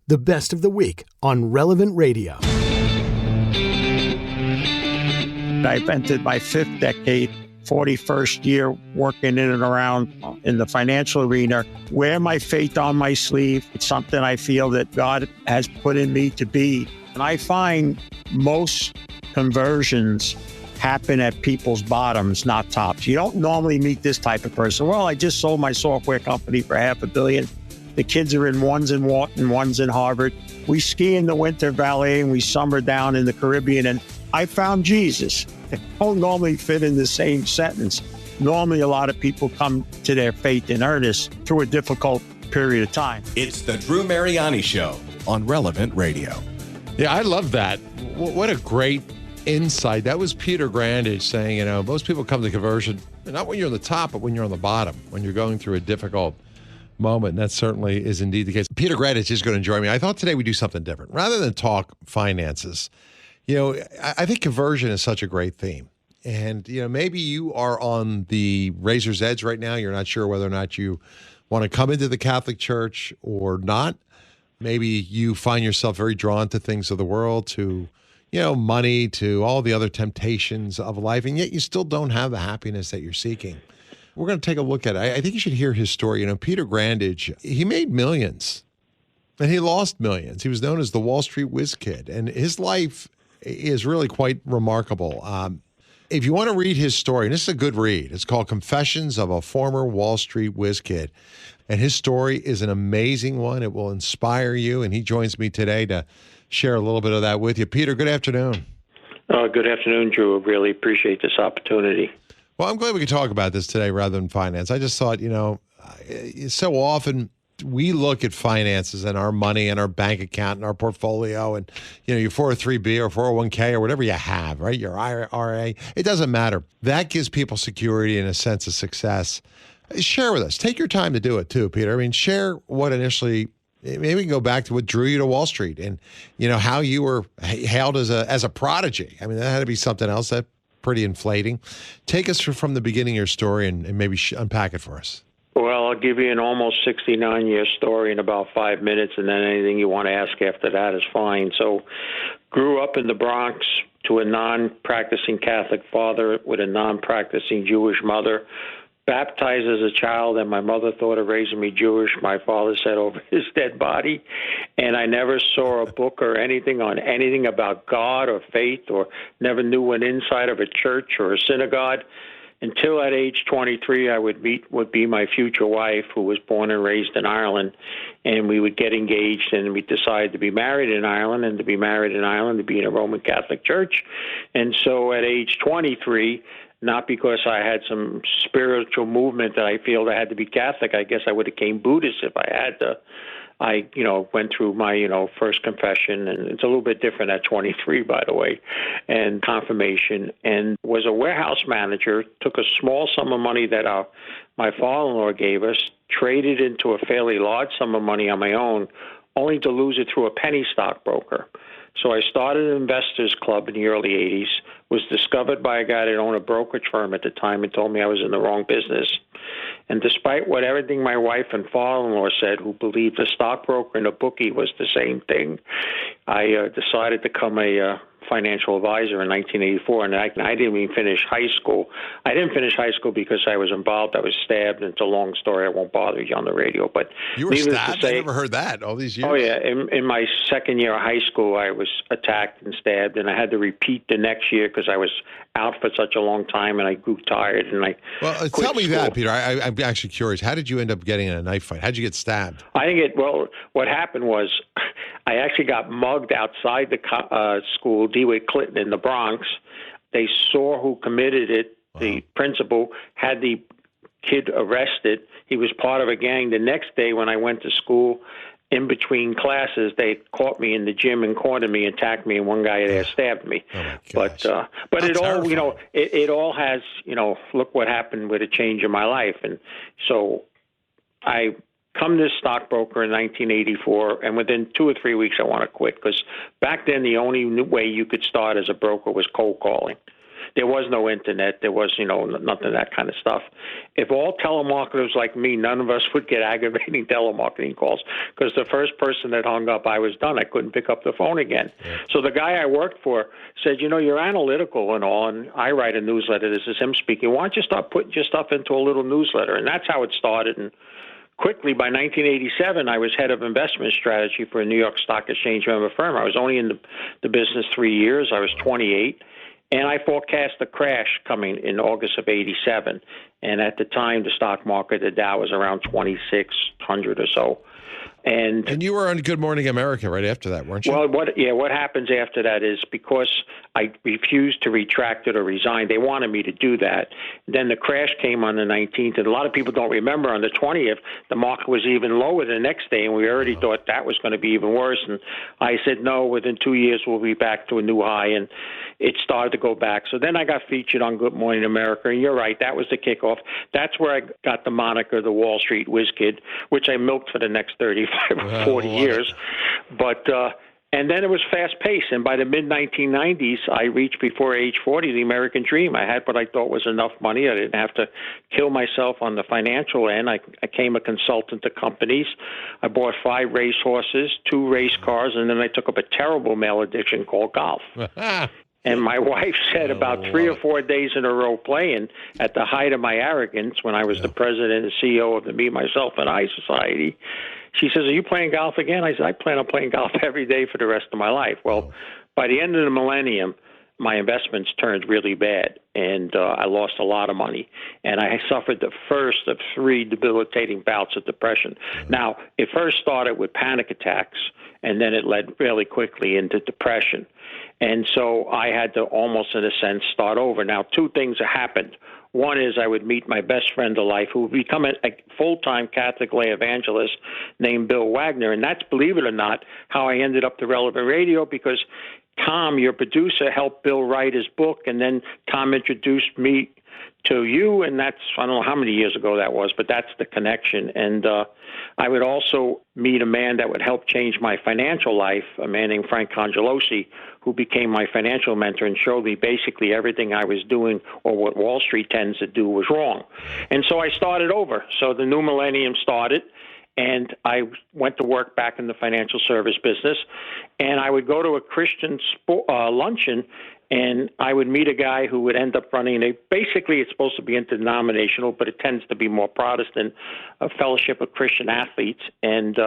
the best of the week on Relevant Radio. I've entered my 5th decade, 41st year working in and around in the financial arena. Wear my faith on my sleeve. It's something I feel that God has put in me to be. And I find most conversions happen at people's bottoms, not tops. You don't normally meet this type of person. Well, I just sold my software company for $500 million. The kids are in one's in Wharton, one's in Harvard. We ski in the winter valley and we summer down in the Caribbean. And I found Jesus. They don't normally fit in the same sentence. Normally, a lot of people come to their faith in earnest through a difficult period of time. It's the Drew Mariani Show on Relevant Radio. Yeah, I love that. What a great insight. That was Peter Grandage saying, most people come to conversion, not when you're on the top, but when you're on the bottom, when you're going through a difficult moment. And that certainly is indeed the case. Peter Grandage is going to join me. I thought today we'd do something different. Rather than talk finances, I think conversion is such a great theme. And, maybe you are on the razor's edge right now. You're not sure whether or not you want to come into the Catholic Church or not. Maybe you find yourself very drawn to things of the world, to, money, to all the other temptations of life, and yet you still don't have the happiness that you're seeking. We're going to take a look at it. I think you should hear his story. Peter Grandage, he made millions, and he lost millions. He was known as the Wall Street Whiz Kid, and his life is really quite remarkable. If you want to read his story, and this is a good read, it's called Confessions of a Former Wall Street Whiz Kid. And his story is an amazing one. It will inspire you. And he joins me today to share a little bit of that with you. Peter, good afternoon. Good afternoon, Drew. I really appreciate this opportunity. Well, I'm glad we could talk about this today rather than finance. I just thought, so often we look at finances and our money and our bank account and our portfolio and, your 403B or 401K or whatever you have, right? Your IRA. It doesn't matter. That gives people security and a sense of success. Share with us. Take your time to do it too, Peter. Share what initially, maybe we can go back to what drew you to Wall Street and, how you were hailed as a prodigy. That had to be something else. That's pretty inflating. Take us from the beginning of your story and maybe unpack it for us. Well, I'll give you an almost 69-year story in about 5 minutes, and then anything you want to ask after that is fine. So, grew up in the Bronx to a non-practicing Catholic father with a non-practicing Jewish mother. Baptized as a child, and my mother thought of raising me Jewish. My father said over his dead body. And I never saw a book or anything on anything about God or faith, or never knew an inside of a church or a synagogue until at age 23 I would be my future wife, who was born and raised in Ireland. And we would get engaged, and we decided to be married in Ireland, and to be married in Ireland to be in a Roman Catholic church. And so at age 23, not because I had some spiritual movement that I feel I had to be Catholic. I guess I would have became Buddhist if I had to. I, went through my, first confession, and it's a little bit different at 23, by the way, and confirmation, and was a warehouse manager, took a small sum of money that my father-in-law gave us, traded into a fairly large sum of money on my own, only to lose it through a penny stockbroker. So I started an investors club in the early 80s, was discovered by a guy that owned a brokerage firm at the time and told me I was in the wrong business. And despite everything my wife and father-in-law said, who believed a stockbroker and a bookie was the same thing, I decided to become a financial advisor in 1984, and I didn't even finish high school. I didn't finish high school because I was involved. I was stabbed, and it's a long story. I won't bother you on the radio. But you were stabbed? I never heard that all these years. Oh, yeah. In my second year of high school, I was attacked and stabbed, and I had to repeat the next year because I was out for such a long time, and I grew tired, and I quit tell me school. that, Peter. I'm actually curious. How did you end up getting in a knife fight? How did you get stabbed? What happened was I actually got mugged outside the school, DeWitt Clinton in the Bronx. They saw who committed it. The principal had the kid arrested. He was part of a gang. The next day when I went to school, in between classes, they caught me in the gym and cornered me, attacked me, and one guy there stabbed me. But it all, it all has, look what happened with a change in my life. And so I come to stockbroker in 1984, and within 2 or 3 weeks I want to quit, because back then the only way you could start as a broker was cold calling. There was no internet. There was, nothing of that kind of stuff. If all telemarketers like me, none of us would get aggravating telemarketing calls, because the first person that hung up, I was done. I couldn't pick up the phone again. Yeah. So the guy I worked for said, you're analytical and all, and I write a newsletter. This is him speaking. Why don't you start putting your stuff into a little newsletter? And that's how it started. And quickly, by 1987, I was head of investment strategy for a New York Stock Exchange member firm. I was only in the business 3 years. I was 28. And I forecast a crash coming in August of 87. And at the time, the stock market, the Dow was around 2,600 or so. And you were on Good Morning America right after that, weren't you? Well, what happens after that is, because I refused to retract it or resign, they wanted me to do that. Then the crash came on the 19th, and a lot of people don't remember, on the 20th, the market was even lower the next day, and we already thought that was going to be even worse. And I said, no, within 2 years we'll be back to a new high, and it started to go back. So then I got featured on Good Morning America, and you're right, that was the kickoff. That's where I got the moniker, the Wall Street Whiz Kid, which I milked for the next 35 or 40 years. But and then it was fast-paced, and by the mid-1990s, I reached, before age 40, the American dream. I had what I thought was enough money. I didn't have to kill myself on the financial end. I became a consultant to companies. I bought 5 racehorses, 2 race cars, and then I took up a terrible male addiction called golf. And my wife said, about 3 or 4 days in a row playing, at the height of my arrogance, when I was the president and CEO of the Me, Myself, and I Society, she says, are you playing golf again? I said, I plan on playing golf every day for the rest of my life. Well, by the end of the millennium, my investments turned really bad, and I lost a lot of money. And I suffered the first of 3 debilitating bouts of depression. Now, it first started with panic attacks, and then it led really quickly into depression. And so I had to almost, in a sense, start over. Now, 2 things happened. One is I would meet my best friend of life, who would become a full-time Catholic lay evangelist named Bill Wagner. And that's, believe it or not, how I ended up to Relevant Radio, because Tom, your producer, helped Bill write his book, and then Tom introduced me to you, and that's, I don't know how many years ago that was, but that's the connection. And I would also meet a man that would help change my financial life, a man named Frank Congelosi, who became my financial mentor and showed me basically everything I was doing, or what Wall Street tends to do, was wrong. And so I started over. So the new millennium started, and I went to work back in the financial service business, and I would go to a Christian luncheon, and I would meet a guy who would end up running basically it's supposed to be interdenominational, but it tends to be more Protestant, a fellowship of Christian athletes. And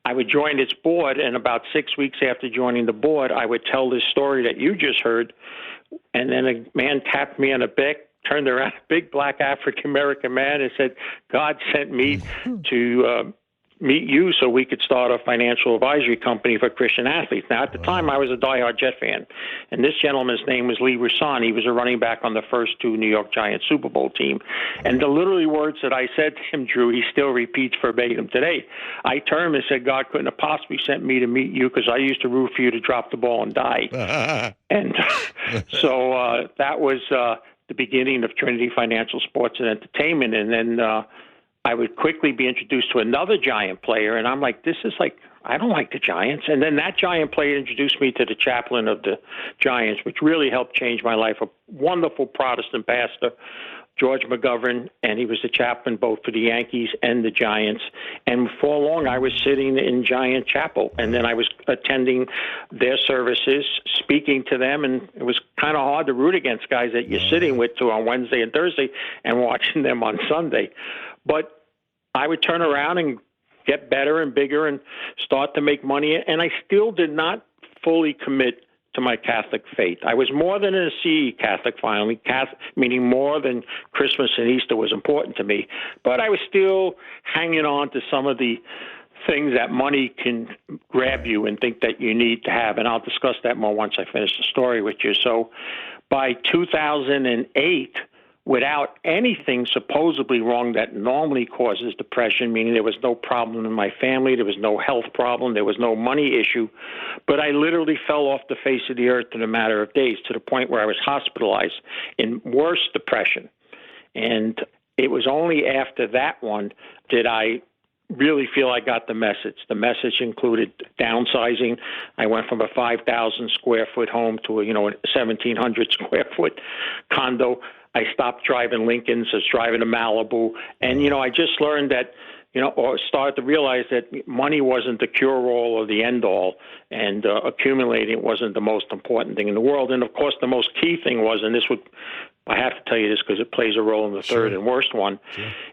I would join its board, and about 6 weeks after joining the board, I would tell this story that you just heard, and then a man tapped me on the back, turned around, a big black African-American man, and said, God sent me to meet you so we could start a financial advisory company for Christian athletes. Now, at the time, I was a diehard Jet fan, and this gentleman's name was Lee Russon. He was a running back on the first 2 New York Giants Super Bowl team. And the literally words that I said to him, Drew, he still repeats verbatim today. I turned him and said, God couldn't have possibly sent me to meet you, because I used to root for you to drop the ball and die. And so that was the beginning of Trinity Financial Sports and Entertainment. And then I would quickly be introduced to another Giant player, and I'm like, I don't like the Giants. And then that Giant player introduced me to the chaplain of the Giants, which really helped change my life, a wonderful Protestant pastor, George McGovern, and he was the chaplain both for the Yankees and the Giants. And before long, I was sitting in Giant Chapel, and then I was attending their services, speaking to them, and it was kind of hard to root against guys that you're sitting with on Wednesday and Thursday and watching them on Sunday. But I would turn around and get better and bigger and start to make money, and I still did not fully commit to my Catholic faith. I was more than a CE Catholic finally, meaning more than Christmas and Easter was important to me, but I was still hanging on to some of the things that money can grab you and think that you need to have, and I'll discuss that more once I finish the story with you. So by 2008, without anything supposedly wrong that normally causes depression, meaning there was no problem in my family, there was no health problem, there was no money issue, but I literally fell off the face of the earth in a matter of days, to the point where I was hospitalized in worse depression. And it was only after that one did I really feel I got the message. The message included downsizing. I went from a 5,000 square foot home to a 1,700 square foot condo. I stopped driving Lincolns. I was driving a Malibu. And, I just learned that, or started to realize that money wasn't the cure-all or the end-all, and accumulating wasn't the most important thing in the world. And, of course, the most key thing was, and I have to tell you this because it plays a role in the third and worst one,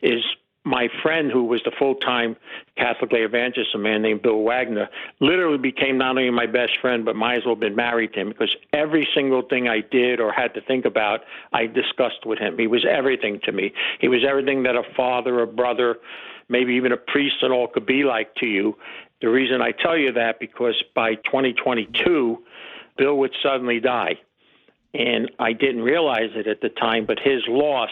is my friend, who was the full-time Catholic lay evangelist, a man named Bill Wagner, literally became not only my best friend, but might as well have been married to him, because every single thing I did or had to think about, I discussed with him. He was everything to me. He was everything that a father, a brother, maybe even a priest and all could be like to you. The reason I tell you that, because by 2022, Bill would suddenly die. And I didn't realize it at the time, but his loss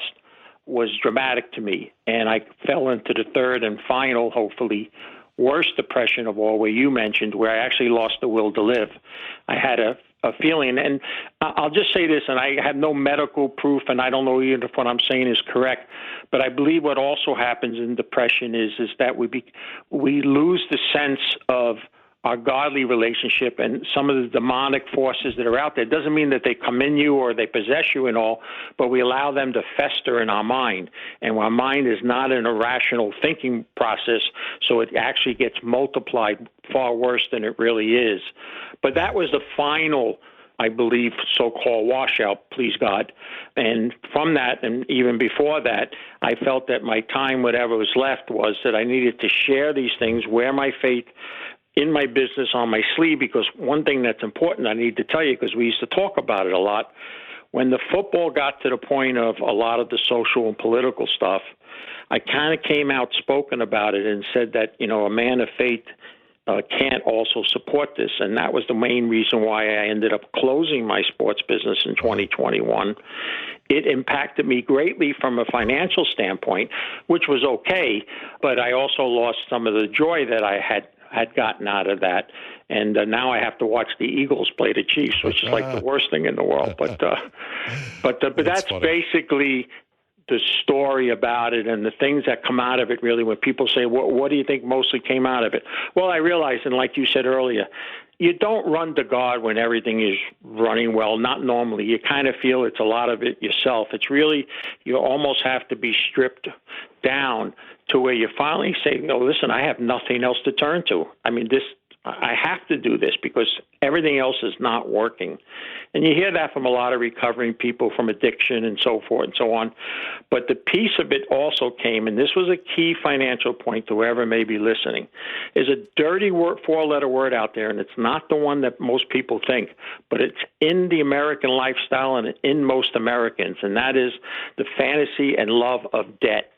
was dramatic to me. And I fell into the third and final, hopefully, worst depression of all, where you mentioned, where I actually lost the will to live. I had a feeling, and I'll just say this, and I have no medical proof, and I don't know even if what I'm saying is correct, but I believe what also happens in depression is that we lose the sense of our godly relationship and some of the demonic forces that are out there. It doesn't mean that they come in you or they possess you and all, but we allow them to fester in our mind. And our mind is not an irrational thinking process, so it actually gets multiplied far worse than it really is. But that was the final, I believe, so-called washout, please God. And from that, and even before that, I felt that my time, whatever was left, was that I needed to share these things, wear my faith in my business on my sleeve, because one thing that's important I need to tell you, because we used to talk about it a lot, when the football got to the point of a lot of the social and political stuff, I kind of came outspoken about it and said that, a man of faith can't also support this. And that was the main reason why I ended up closing my sports business in 2021. It impacted me greatly from a financial standpoint, which was okay, but I also lost some of the joy that I had gotten out of that. And now I have to watch the Eagles play the Chiefs, which is like the worst thing in the world. But that's basically the story about it, and the things that come out of it. Really, when people say, what do you think mostly came out of it? Well, I realize, and like you said earlier, you don't run to God when everything is running well. Not normally. You kind of feel it's a lot of it yourself. It's really, you almost have to be stripped down to where you finally say, no, listen, I have nothing else to turn to. I mean, I have to do this because everything else is not working. And you hear that from a lot of recovering people from addiction and so forth and so on. But the piece of it also came, and this was a key financial point to whoever may be listening, is a dirty word, four-letter word out there, and it's not the one that most people think, but it's in the American lifestyle and in most Americans, and that is the fantasy and love of debt.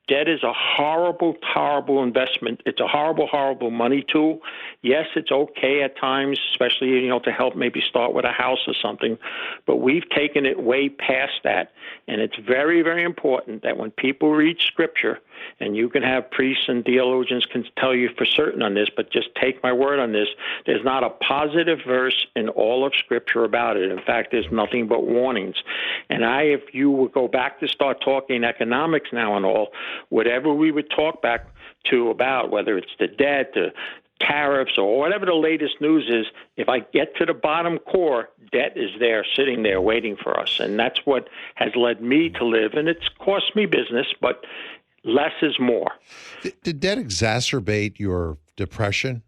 Debt is a horrible, horrible investment. It's a horrible, horrible money tool. Yes, it's okay at times, especially, to help maybe start with a house or something. But we've taken it way past that. And it's very, very important that when people read Scripture, and you can have priests and theologians can tell you for certain on this, but just take my word on this, there's not a positive verse in all of Scripture about it. In fact, there's nothing but warnings. And if you would go back to start talking economics now and all, whatever we would talk back to about, whether it's the debt, the tariffs, or whatever the latest news is, if I get to the bottom core, debt is there, sitting there, waiting for us. And that's what has led me to live. And it's cost me business, but less is more. Did debt exacerbate your depression?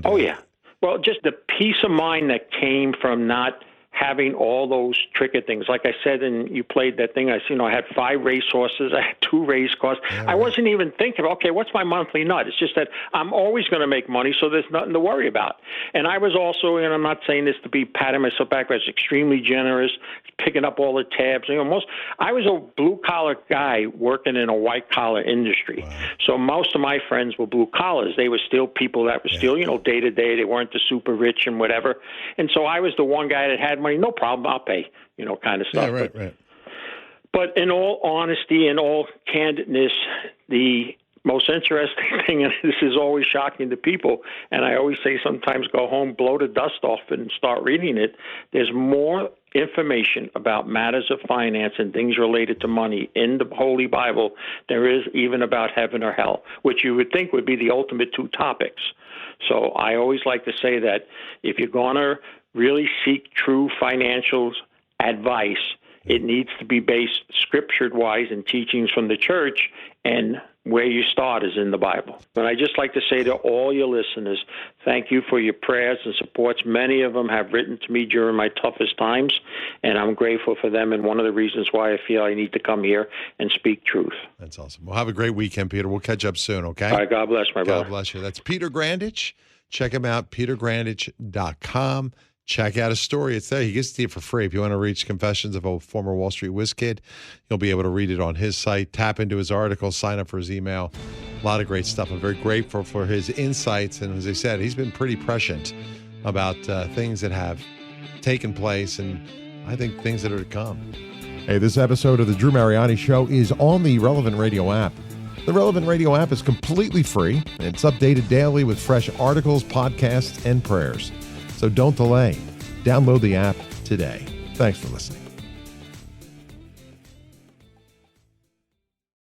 Oh, yeah. Well, just the peace of mind that came from not having all those tricky things. Like I said, and you played that thing, I had 5 racehorses, I had 2 race cars. Yeah, right. I wasn't even thinking, okay, what's my monthly nut? It's just that I'm always going to make money, so there's nothing to worry about. And I was also, and I'm not saying this to be patting myself back, but I was extremely generous, picking up all the tabs. I was a blue-collar guy working in a white-collar industry. Wow. So most of my friends were blue-collars. They were still people that were still, day-to-day. They weren't the super rich and whatever. And so I was the one guy that had money. No problem, I'll pay, kind of stuff. Yeah, right. But in all honesty and all candidness, the most interesting thing, and this is always shocking to people, and I always say sometimes go home, blow the dust off, and start reading it, there's more information about matters of finance and things related to money in the Holy Bible there is even about heaven or hell, which you would think would be the ultimate two topics. So I always like to say that if you're going to really seek true financial advice, it needs to be based scripture-wise in teachings from the church, and where you start is in the Bible. But I just like to say to all your listeners, thank you for your prayers and supports. Many of them have written to me during my toughest times, and I'm grateful for them, and one of the reasons why I feel I need to come here and speak truth. That's awesome. Well, have a great weekend, Peter. We'll catch up soon, okay? All right, God bless, my brother. God bless you. That's Peter Grandich. Check him out, petergrandich.com. Check out his story. It's there. He gives it to you for free. If you want to read Confessions of a Former Wall Street Whiz Kid, you'll be able to read it on his site. Tap into his article, sign up for his email. A lot of great stuff. I'm very grateful for his insights. And as I said, he's been pretty prescient about things that have taken place and I think things that are to come. Hey, this episode of the Drew Mariani Show is on the Relevant Radio app. The Relevant Radio app is completely free. It's updated daily with fresh articles, podcasts, and prayers. So don't delay. Download the app today. Thanks for listening.